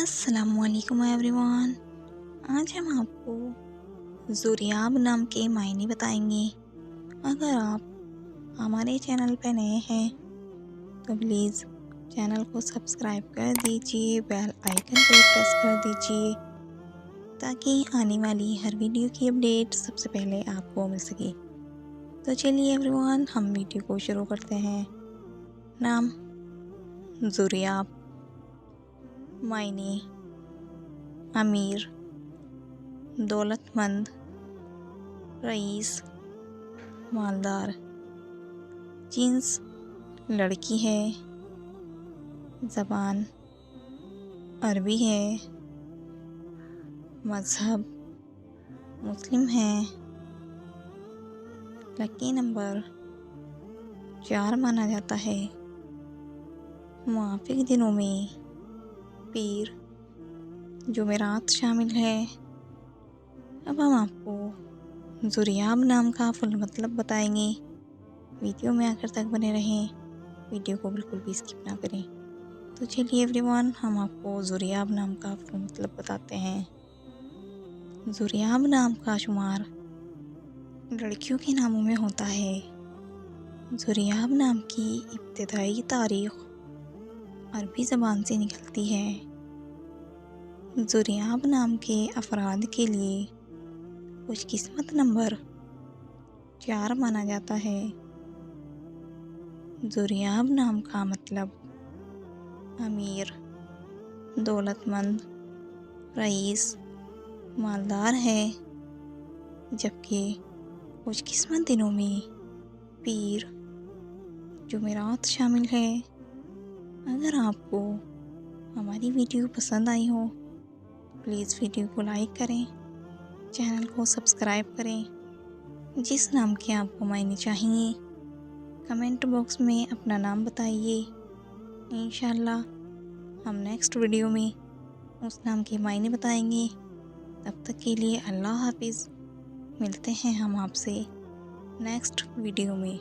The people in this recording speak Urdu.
السلام علیکم ایوری ون۔ آج ہم آپ کو زوریاب نام کے معنی بتائیں گے۔ اگر آپ ہمارے چینل پہ نئے ہیں تو پلیز چینل کو سبسکرائب کر دیجیے، بیل آئیکن کو پریس کر دیجیے تاکہ آنے والی ہر ویڈیو کی اپڈیٹ سب سے پہلے آپ کو مل سکے۔ تو چلیے ایوری ون، ہم ویڈیو کو شروع کرتے ہیں۔ نام زوریاب، معنی امیر، دولت مند، رئیس، مالدار۔ جنس لڑکی ہے، زبان عربی ہے، مذہب مسلم ہے، لکی نمبر 4 مانا جاتا ہے۔ موافق دنوں میں پیر جمعرات شامل ہے۔ اب ہم آپ کو زوریاب نام کا فل مطلب بتائیں گے۔ ویڈیو میں آخر تک بنے رہیں، ویڈیو کو بالکل بھی اسکپ نہ کریں۔ تو چلیے ایوری ون، ہم آپ کو زوریاب نام کا فل مطلب بتاتے ہیں۔ زوریاب نام کا شمار لڑکیوں کے ناموں میں ہوتا ہے۔ زوریاب نام کی ابتدائی تاریخ عربی زبان سے نکلتی ہے۔ زوریاب نام کے افراد کے لیے خوش قسمت نمبر 4 مانا جاتا ہے۔ زوریاب نام کا مطلب امیر، دولت مند، رئیس، مالدار ہے، جبکہ خوش قسمت دنوں میں پیر جمعرات شامل ہے۔ اگر آپ کو ہماری ویڈیو پسند آئی ہو پلیز ویڈیو کو لائک کریں، چینل کو سبسکرائب کریں۔ جس نام کے آپ کو معنی چاہیے کمنٹ باکس میں اپنا نام بتائیے۔ انشاءاللہ ہم نیکسٹ ویڈیو میں اس نام کے معنی بتائیں گے۔ تب تک کے لیے اللہ حافظ۔ ملتے ہیں ہم آپ سے نیکسٹ ویڈیو میں۔